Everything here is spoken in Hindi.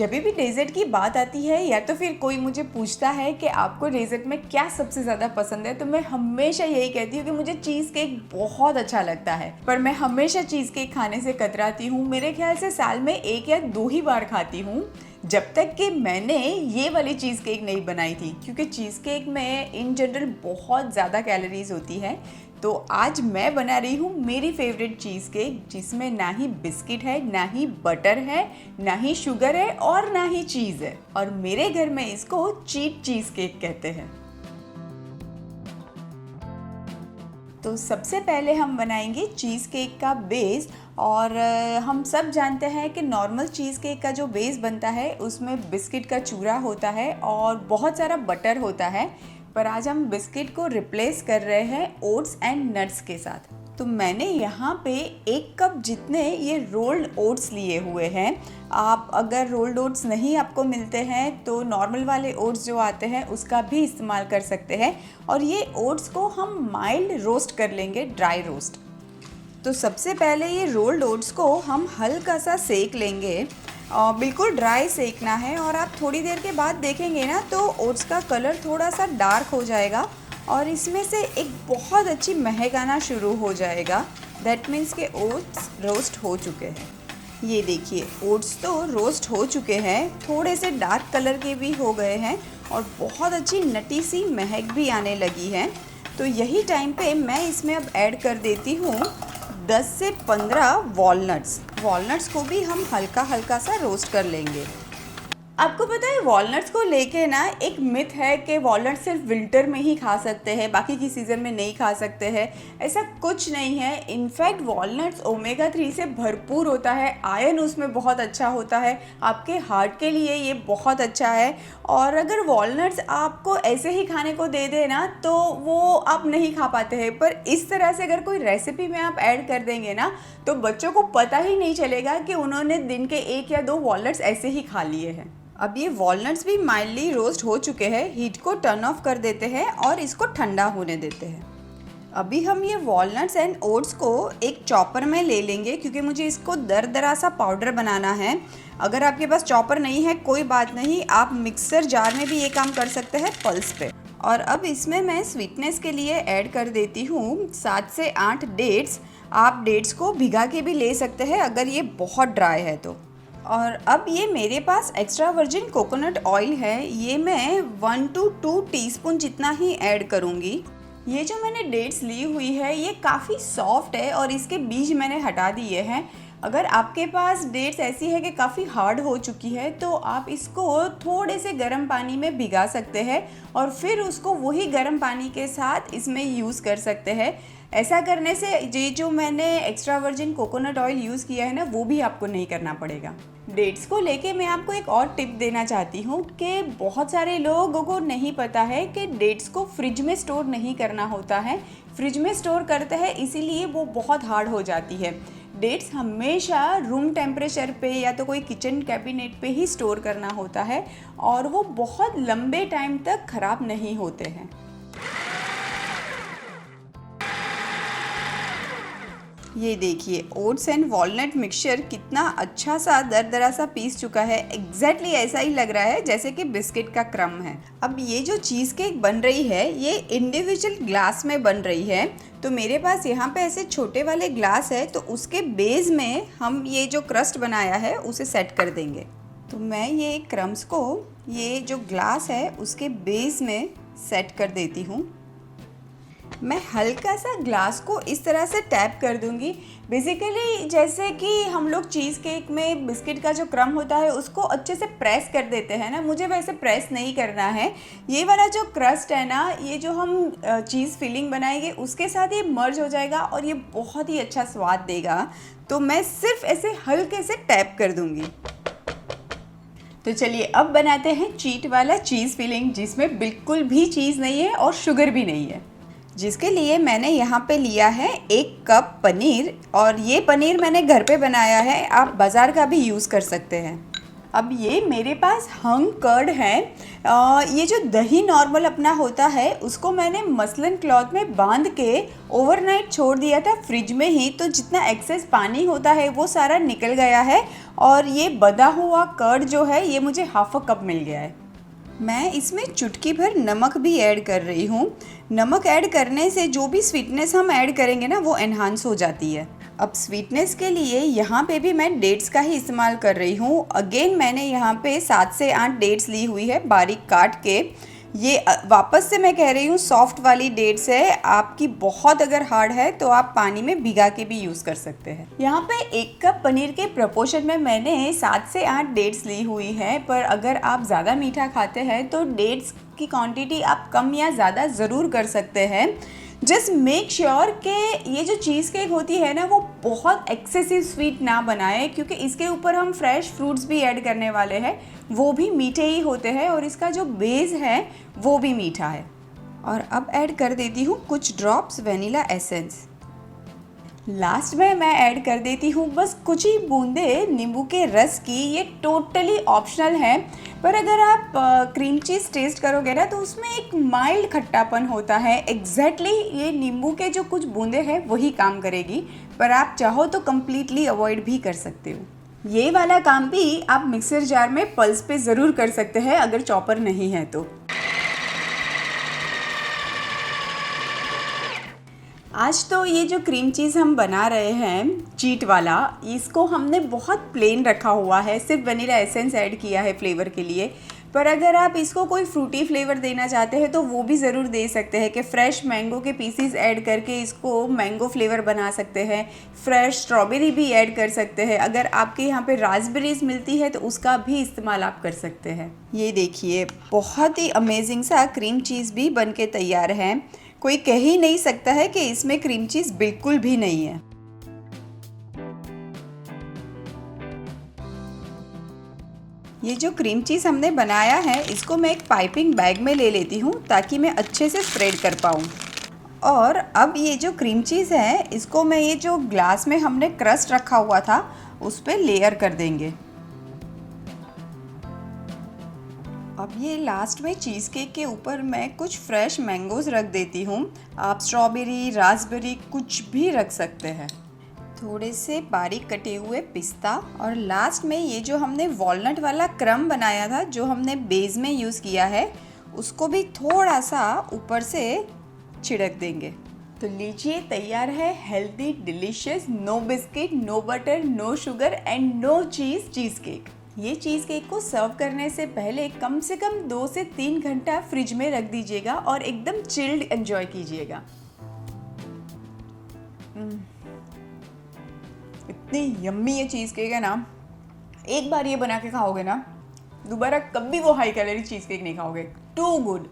जब भी डेज़र्ट की बात आती है या तो फिर कोई मुझे पूछता है कि आपको डेज़र्ट में क्या सबसे ज़्यादा पसंद है, तो मैं हमेशा यही कहती हूँ कि मुझे चीज़ केक बहुत अच्छा लगता है। पर मैं हमेशा चीज़ केक खाने से कतराती हूँ। मेरे ख्याल से साल में 1 या 2 ही बार खाती हूँ, जब तक कि मैंने ये वाली चीज़ केक नहीं बनाई थी, क्योंकि चीज़ केक में इन जनरल बहुत ज़्यादा कैलोरीज होती है। तो आज मैं बना रही हूँ मेरी फेवरेट चीज़ केक, जिसमें ना ही बिस्किट है, ना ही बटर है, ना ही शुगर है और ना ही चीज़ है, और मेरे घर में इसको चीट चीज़ केक कहते हैं। तो सबसे पहले हम बनाएंगे चीज़ केक का बेस। और हम सब जानते हैं कि नॉर्मल चीज़ केक का जो बेस बनता है उसमें बिस्किट का चूरा होता है और बहुत सारा बटर होता है, पर आज हम बिस्किट को रिप्लेस कर रहे हैं ओट्स एंड नट्स के साथ। तो मैंने यहाँ पे 1 कप जितने ये रोल्ड ओट्स लिए हुए हैं। आप अगर रोल्ड ओट्स नहीं आपको मिलते हैं तो नॉर्मल वाले ओट्स जो आते हैं उसका भी इस्तेमाल कर सकते हैं। और ये ओट्स को हम माइल्ड रोस्ट कर लेंगे, ड्राई रोस्ट। तो सबसे पहले ये रोल्ड ओट्स को हम हल्का सा सेक लेंगे, बिल्कुल ड्राई सेकना है। और आप थोड़ी देर के बाद देखेंगे ना तो ओट्स का कलर थोड़ा सा डार्क हो जाएगा और इसमें से एक बहुत अच्छी महक आना शुरू हो जाएगा। दैट मीन्स के ओट्स रोस्ट हो चुके हैं। ये देखिए, ओट्स तो रोस्ट हो चुके हैं, थोड़े से डार्क कलर के भी हो गए हैं और बहुत अच्छी नटी सी महक भी आने लगी है। तो यही टाइम पे मैं इसमें अब ऐड कर देती हूँ 10 से 15 वॉलनट्स को भी हम हल्का हल्का सा रोस्ट कर लेंगे। आपको पता है वॉलनट्स को लेके ना एक मिथ है कि वॉलनट्स सिर्फ विंटर में ही खा सकते हैं, बाकी की सीज़न में नहीं खा सकते हैं। ऐसा कुछ नहीं है। इनफैक्ट वॉलनट्स ओमेगा 3 से भरपूर होता है, आयरन उसमें बहुत अच्छा होता है, आपके हार्ट के लिए ये बहुत अच्छा है। और अगर वॉलनट्स आपको ऐसे ही खाने को दे दे ना तो वो आप नहीं खा पाते हैं, पर इस तरह से अगर कोई रेसिपी में आप ऐड कर देंगे ना तो बच्चों को पता ही नहीं चलेगा कि उन्होंने दिन के 1 या 2 वॉलनट्स ऐसे ही खा लिए हैं। अब ये वॉलनट्स भी माइल्डली रोस्ट हो चुके हैं। हीट को टर्न ऑफ कर देते हैं और इसको ठंडा होने देते हैं। अभी हम ये वॉलनट्स एंड ओट्स को एक चॉपर में ले लेंगे, क्योंकि मुझे इसको दरदरा सा पाउडर बनाना है। अगर आपके पास चॉपर नहीं है कोई बात नहीं, आप मिक्सर जार में भी ये काम कर सकते हैं पल्स पे। और अब इसमें मैं स्वीटनेस के लिए ऐड कर देती हूँ 7 से 8 डेट्स। आप डेट्स को भिगा के भी ले सकते हैं अगर ये बहुत ड्राई है तो। और अब ये मेरे पास एक्स्ट्रा वर्जिन कोकोनट ऑयल है, ये मैं 1 to 2 टीस्पून जितना ही ऐड करूँगी। ये जो मैंने डेट्स ली हुई है ये काफ़ी सॉफ्ट है और इसके बीज मैंने हटा दिए हैं। अगर आपके पास डेट्स ऐसी है कि काफ़ी हार्ड हो चुकी है तो आप इसको थोड़े से गर्म पानी में भिगा सकते हैं और फिर उसको वही गर्म पानी के साथ इसमें यूज़ कर सकते हैं। ऐसा करने से ये जो मैंने extra virgin coconut oil use किया है ना वो भी आपको नहीं करना पड़ेगा। डेट्स को लेके मैं आपको एक और टिप देना चाहती हूँ कि बहुत सारे लोगों को नहीं पता है कि डेट्स को फ्रिज में स्टोर नहीं करना होता है। फ्रिज में स्टोर करते हैं इसीलिए वो बहुत हार्ड हो जाती है। डेट्स हमेशा रूम टेम्परेचर पे या तो कोई किचन कैबिनेट पे ही स्टोर करना होता है और वो बहुत लंबे टाइम तक ख़राब नहीं होते हैं। ये देखिए, ओट्स एंड वॉलनट मिक्सचर कितना अच्छा सा दरदरा सा पीस चुका है। एग्जैक्टली ऐसा ही लग रहा है जैसे कि बिस्किट का क्रम्ब है। अब ये जो चीज़ केक बन रही है ये इंडिविजुअल ग्लास में बन रही है। तो मेरे पास यहाँ पे ऐसे छोटे वाले ग्लास है, तो उसके बेस में हम ये जो क्रस्ट बनाया है उसे सेट कर देंगे। तो मैं ये क्रम्ब्स को ये जो ग्लास है उसके बेस में सेट कर देती हूँ। मैं हल्का सा ग्लास को इस तरह से टैप कर दूंगी। बेसिकली जैसे कि हम लोग चीज़ केक में बिस्किट का जो क्रम्ब होता है उसको अच्छे से प्रेस कर देते हैं ना, मुझे वैसे प्रेस नहीं करना है। ये वाला जो क्रस्ट है ना, ये जो हम चीज़ फिलिंग बनाएंगे उसके साथ ये मर्ज हो जाएगा और ये बहुत ही अच्छा स्वाद देगा। तो मैं सिर्फ ऐसे हल्के से टैप कर दूंगी। तो चलिए अब बनाते हैं चीट वाला चीज़ फिलिंग, जिसमें बिल्कुल भी चीज़ नहीं है और शुगर भी नहीं है। जिसके लिए मैंने यहाँ पे लिया है 1 कप पनीर, और ये पनीर मैंने घर पे बनाया है, आप बाज़ार का भी यूज़ कर सकते हैं। अब ये मेरे पास हंग कर्ड है। ये जो दही नॉर्मल अपना होता है उसको मैंने मसलन क्लॉथ में बांध के ओवरनाइट छोड़ दिया था फ्रिज में ही, तो जितना एक्सेस पानी होता है वो सारा निकल गया है और ये बंधा हुआ कर्ड जो है ये मुझे हाफ अ कप मिल गया है। मैं इसमें चुटकी भर नमक भी ऐड कर रही हूँ। नमक ऐड करने से जो भी स्वीटनेस हम ऐड करेंगे ना वो एनहांस हो जाती है। अब स्वीटनेस के लिए यहाँ पे भी मैं डेट्स का ही इस्तेमाल कर रही हूँ। अगेन मैंने यहाँ पे 7 से 8 डेट्स ली हुई है बारीक काट के। ये वापस से मैं कह रही हूँ सॉफ्ट वाली डेट्स है। आपकी बहुत अगर हार्ड है तो आप पानी में भिगा के भी यूज़ कर सकते हैं। यहाँ पे 1 कप पनीर के प्रपोर्शन में मैंने 7 से 8 डेट्स ली हुई है, पर अगर आप ज़्यादा मीठा खाते हैं तो डेट्स की क्वांटिटी आप कम या ज़्यादा ज़रूर कर सकते हैं। जस्ट मेक श्योर कि ये जो चीज़ केक होती है ना वो बहुत एक्सेसिव स्वीट ना बनाए, क्योंकि इसके ऊपर हम फ्रेश फ्रूट्स भी ऐड करने वाले हैं, वो भी मीठे ही होते हैं और इसका जो बेस है वो भी मीठा है। और अब ऐड कर देती हूँ कुछ ड्रॉप्स वनीला एसेंस। लास्ट में मैं ऐड कर देती हूँ बस कुछ ही बूंदे नींबू के रस की। ये टोटली ऑप्शनल है, पर अगर आप क्रीम चीज़ टेस्ट करोगे ना तो उसमें एक माइल्ड खट्टापन होता है। एग्जैक्टली ये नींबू के जो कुछ बूंदे हैं वही काम करेगी, पर आप चाहो तो कम्प्लीटली अवॉइड भी कर सकते हो। ये वाला काम भी आप मिक्सर जार में पल्स पे ज़रूर कर सकते हैं अगर चॉपर नहीं है तो। आज तो ये जो क्रीम चीज़ हम बना रहे हैं चीट वाला, इसको हमने बहुत प्लेन रखा हुआ है, सिर्फ वनीला एसेंस ऐड किया है फ्लेवर के लिए। पर अगर आप इसको कोई फ्रूटी फ्लेवर देना चाहते हैं तो वो भी ज़रूर दे सकते हैं कि फ़्रेश मैंगो के पीसीज ऐड करके इसको मैंगो फ्लेवर बना सकते हैं। फ्रेश स्ट्रॉबेरी भी ऐड कर सकते हैं। अगर आपके यहाँ पे रास्पबेरीज मिलती है तो उसका भी इस्तेमाल आप कर सकते हैं। ये देखिए बहुत ही अमेजिंग सा क्रीम चीज़ भी बन के तैयार है। कोई कह ही नहीं सकता है कि इसमें क्रीम चीज़ बिल्कुल भी नहीं है। ये जो क्रीम चीज़ हमने बनाया है इसको मैं एक पाइपिंग बैग में ले लेती हूँ ताकि मैं अच्छे से स्प्रेड कर पाऊँ। और अब ये जो क्रीम चीज़ है इसको मैं ये जो ग्लास में हमने क्रस्ट रखा हुआ था उस पर लेयर कर देंगे। अब ये लास्ट में चीज़ केक के ऊपर मैं कुछ फ्रेश मैंगोज़ रख देती हूँ। आप स्ट्रॉबेरी, रास्पबेरी कुछ भी रख सकते हैं। थोड़े से बारीक कटे हुए पिस्ता और लास्ट में ये जो हमने वॉलनट वाला क्रम बनाया था जो हमने बेस में यूज़ किया है उसको भी थोड़ा सा ऊपर से छिड़क देंगे। तो लीजिए तैयार है healthy delicious no biscuit, no butter, no sugar and no cheesecake. ये चीज़ केक को सर्व करने से पहले कम से कम 2 से 3 घंटा फ्रिज में रख दीजिएगा और एकदम चिल्ड एंजॉय कीजिएगा। इतनी यम्मी ये चीज़ केक है ना, एक बार ये बना के खाओगे ना दोबारा कभी वो हाई कैलोरी चीज़ केक नहीं खाओगे। Too good.